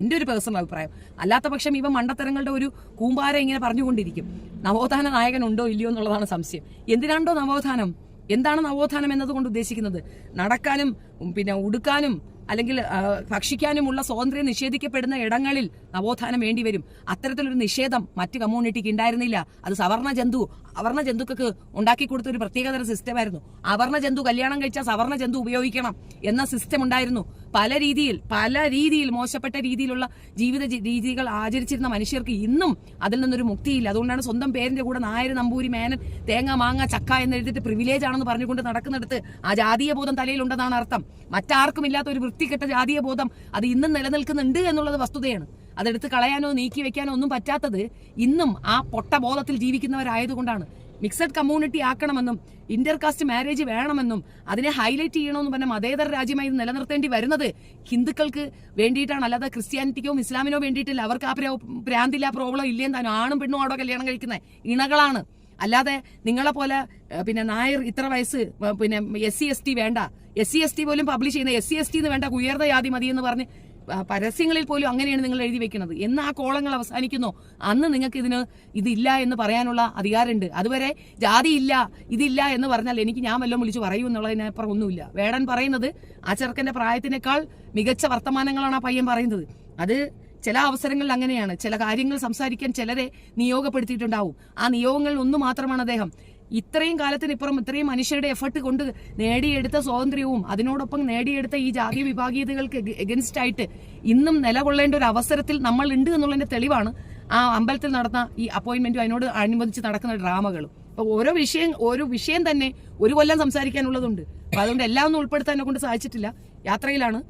എൻ്റെ ഒരു പേഴ്സണൽ അഭിപ്രായം. അല്ലാത്ത പക്ഷം ഇവ മണ്ടത്തരങ്ങളുടെ ഒരു കൂമ്പാരം ഇങ്ങനെ പറഞ്ഞുകൊണ്ടിരിക്കും. നവോത്ഥാന നായകൻ ഉണ്ടോ ഇല്ലയോ എന്നുള്ളതാണ് സംശയം. എന്തിനാണ്ടോ നവോത്ഥാനം? എന്താണ് നവോത്ഥാനം എന്നതുകൊണ്ട് ഉദ്ദേശിക്കുന്നത്? നടക്കാനും പിന്നെ ഉടുക്കാനും അല്ലെങ്കിൽ ഭക്ഷിക്കാനുമുള്ള സ്വാതന്ത്ര്യം നിഷേധിക്കപ്പെടുന്ന ഇടങ്ങളിൽ നവോത്ഥാനം വേണ്ടിവരും. അത്തരത്തിലൊരു നിഷേധം മറ്റ് കമ്മ്യൂണിറ്റിക്ക് ഉണ്ടായിരുന്നില്ല. അത് അവർണ ജന്തുക്കൾക്ക് ഉണ്ടാക്കി കൊടുത്ത ഒരു പ്രത്യേകതര സിസ്റ്റമായിരുന്നു. അവർണ ജന്തു കല്യാണം കഴിച്ചാൽ സവർണ ജന്തു ഉപയോഗിക്കണം എന്ന സിസ്റ്റം ഉണ്ടായിരുന്നു. പല രീതിയിൽ മോശപ്പെട്ട രീതിയിലുള്ള ജീവിത രീതികൾ ആചരിച്ചിരുന്ന മനുഷ്യർക്ക് ഇന്നും അതിൽ നിന്നൊരു മുക്തിയില്ല. അതുകൊണ്ടാണ് സ്വന്തം പേരിന്റെ കൂടെ നായർ, നമ്പൂരി, മേനൻ, തേങ്ങ, മാങ്ങ, ചക്ക എന്ന് എഴുതിയിട്ട് പ്രിവിലേജ് ആണെന്ന് പറഞ്ഞുകൊണ്ട് നടക്കുന്നിടത്ത് ആ ജാതീയ ബോധം തലയിലുണ്ടെന്നാണ് അർത്ഥം. മറ്റാർക്കും ഇല്ലാത്ത ഒരു വൃത്തികെട്ട ജാതീയ ബോധം അത് ഇന്നും നിലനിൽക്കുന്നുണ്ട് എന്നുള്ളത് വസ്തുതയാണ്. അതെടുത്ത് കളയാനോ നീക്കി വെക്കാനോ ഒന്നും പറ്റാത്തത് ഇന്നും ആ പൊട്ട ബോധത്തിൽ ജീവിക്കുന്നവരായതുകൊണ്ടാണ്. മിക്സഡ് കമ്മ്യൂണിറ്റി ആക്കണമെന്നും ഇന്റർകാസ്റ്റ് മാരേജ് വേണമെന്നും അതിനെ ഹൈലൈറ്റ് ചെയ്യണമെന്നും പറഞ്ഞ മതേതര രാജ്യമായി നിലനിർത്തേണ്ടി വരുന്നത് ഹിന്ദുക്കൾക്ക് വേണ്ടിയിട്ടാണ്, അല്ലാതെ ക്രിസ്ത്യാനിറ്റിക്കോ ഇസ്ലാമിനോ വേണ്ടിയിട്ടില്ല. അവർക്ക് ആ ഭ്രാന്തില്ല, പ്രോബ്ലം ഇല്ലേന്ന് താനും. ആണും പെണ്ണും ആടോ കല്യാണം കഴിക്കുന്ന ഇണകളാണ്. അല്ലാതെ നിങ്ങളെ പോലെ പിന്നെ നായർ ഇത്ര വയസ്സ് പിന്നെ SC/ST വേണ്ട, SC/ST പോലും പബ്ലിഷ് ചെയ്യുന്ന SC/ST എന്ന് വേണ്ട, ഉയർന്ന ജാതി മതി എന്ന് പറഞ്ഞ് പരസ്യങ്ങളിൽ പോലും അങ്ങനെയാണ് നിങ്ങൾ എഴുതി വെക്കുന്നത്. എന്ന് ആ കോളങ്ങൾ അവസാനിക്കുന്നോ അന്ന് നിങ്ങൾക്ക് ഇതില്ല എന്ന് പറയാനുള്ള അധികാരമുണ്ട്. അതുവരെ ജാതി ഇല്ല, ഇതില്ല എന്ന് പറഞ്ഞാൽ ഞാൻ വല്ലതും വിളിച്ച് പറയൂ എന്നുള്ളതിനപ്പുറം ഒന്നുമില്ല. വേടൻ പറയുന്നത് ആ ചെറുക്കന്റെ പ്രായത്തിനേക്കാൾ മികച്ച വർത്തമാനങ്ങളാണ് ആ പയ്യൻ പറയുന്നത്. അത് ചില അവസരങ്ങളിൽ അങ്ങനെയാണ്. ചില കാര്യങ്ങൾ സംസാരിക്കാൻ ചിലരെ നിയോഗപ്പെടുത്തിയിട്ടുണ്ടാവും. ആ നിയോഗങ്ങളിൽ ഒന്ന് മാത്രമാണ് അദ്ദേഹം. ഇത്രയും കാലത്തിനിപ്പുറം ഇത്രയും മനുഷ്യരുടെ എഫർട്ട് കൊണ്ട് നേടിയെടുത്ത സ്വാതന്ത്ര്യവും അതിനോടൊപ്പം നേടിയെടുത്ത ഈ ജാതീയ വിഭാഗീയതകൾക്ക് എഗൻസ്റ്റ് ആയിട്ട് ഇന്നും നിലകൊള്ളേണ്ട ഒരു അവസരത്തിൽ നമ്മൾ ഉണ്ട് എന്നുള്ളതിന്റെ തെളിവാണ് ആ അമ്പലത്തിൽ നടന്ന ഈ അപ്പോയിന്റ്മെന്റും അതിനോട് അനുബന്ധിച്ച് നടക്കുന്ന ഡ്രാമകളും. അപ്പൊ ഓരോ വിഷയം തന്നെ ഒരു കൊല്ലം സംസാരിക്കാനുള്ളതുണ്ട്. അപ്പൊ അതുകൊണ്ട് എല്ലാം ഒന്നും ഉൾപ്പെടുത്താൻ കൊണ്ട് സാധിച്ചിട്ടില്ല. യാത്രയിലാണ്.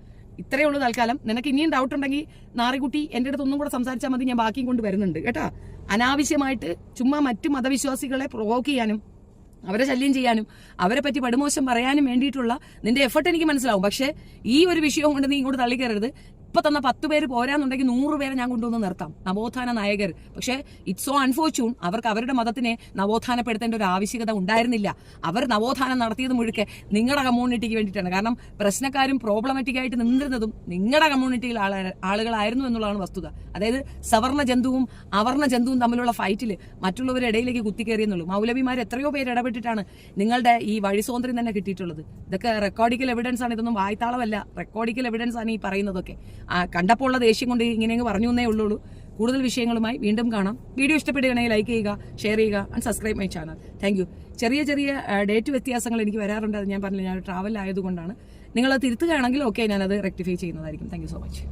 ഇത്രയേ ഉള്ളൂ തൽക്കാലം. നിനക്ക് ഇനിയും ഡൗട്ട് ഉണ്ടെങ്കിൽ നാറികുട്ടി എൻ്റെ അടുത്ത് ഒന്നും കൂടെ സംസാരിച്ചാൽ മതി. ഞാൻ ബാക്കിയും കൊണ്ട് വരുന്നുണ്ട് കേട്ടാ. അനാവശ്യമായിട്ട് ചുമ്മാ മറ്റു മതവിശ്വാസികളെ പ്രൊവോക്ക് ചെയ്യാനും അവരെ ശല്യം ചെയ്യാനും അവരെ പറ്റി പടുമോശം പറയാനും വേണ്ടിയിട്ടുള്ള നിന്റെ എഫർട്ട് എനിക്ക് മനസ്സിലാവും. പക്ഷേ ഈ ഒരു വിഷയവും കൊണ്ട് നീ ഇങ്ങോട്ട് തള്ളിക്കയറരുത്. ഇപ്പൊ തന്ന 10 പേര് പോരാന്നുണ്ടെങ്കിൽ 100 പേരെ ഞാൻ കൊണ്ടുവന്ന് നിർത്താം, നവോത്ഥാന നായകർ. പക്ഷേ ഇറ്റ്സ് സോ അൺഫോർച്യൂൺ, അവർക്ക് അവരുടെ മതത്തിനെ നവോത്ഥാനപ്പെടുത്തേണ്ട ഒരു ആവശ്യകത ഉണ്ടായിരുന്നില്ല. അവർ നവോത്ഥാനം നടത്തിയത് മുഴുക്കെ നിങ്ങളുടെ കമ്മ്യൂണിറ്റിക്ക് വേണ്ടിയിട്ടാണ്. കാരണം പ്രശ്നക്കാരും പ്രോബ്ലമാറ്റിക് ആയിട്ട് നിന്നിരുന്നതും നിങ്ങളുടെ കമ്മ്യൂണിറ്റിയിൽ ആളുകളായിരുന്നു എന്നുള്ളതാണ് വസ്തുത. അതായത് സവർണ ജന്തുവും അവർണ ജന്തുവും തമ്മിലുള്ള ഫൈറ്റിൽ മറ്റുള്ളവരുടെ ഇടയിലേക്ക് കുത്തിക്കയറിയെന്നുള്ളൂ. മൗലവിമാർ എത്രയോ പേര് ഇടപെട്ടിട്ടാണ് നിങ്ങളുടെ ഈ വഴി സ്വാതന്ത്ര്യം തന്നെ കിട്ടിയിട്ടുള്ളത്. ഇതൊക്കെ റെക്കോർഡിക്കൽ എവിഡൻസ് ആണ്. ഇതൊന്നും വായ്ത്താളമല്ല, റെക്കോർഡിക്കൽ എവിഡൻസ് ആണ് ഈ പറയുന്നതൊക്കെ. കണ്ടപ്പോൾ ഉള്ള ദേഷ്യം കൊണ്ട് ഇങ്ങനെ പറഞ്ഞു എന്നേ ഉള്ളൂ. കൂടുതൽ വിഷയങ്ങളുമായി വീണ്ടും കാണാം. വീഡിയോ ഇഷ്ടപ്പെടുകയാണെങ്കിൽ ലൈക്ക് ചെയ്യുക, ഷെയർ ചെയ്യുക and subscribe my channel. Thank you. ചെറിയ ഡേറ്റ് വ്യത്യാസങ്ങൾ എനിക്ക് വരാറുണ്ട്. അത് ഞാൻ പറഞ്ഞില്ല, ഞാൻ ട്രാവൽ ആയതുകൊണ്ടാണ്. നിങ്ങളത് തിരുത്തുകയാണെങ്കിൽ ഓക്കെ, ഞാനത് റെക്ടിഫൈ ചെയ്യുന്നതായിരിക്കും. Thank you so much.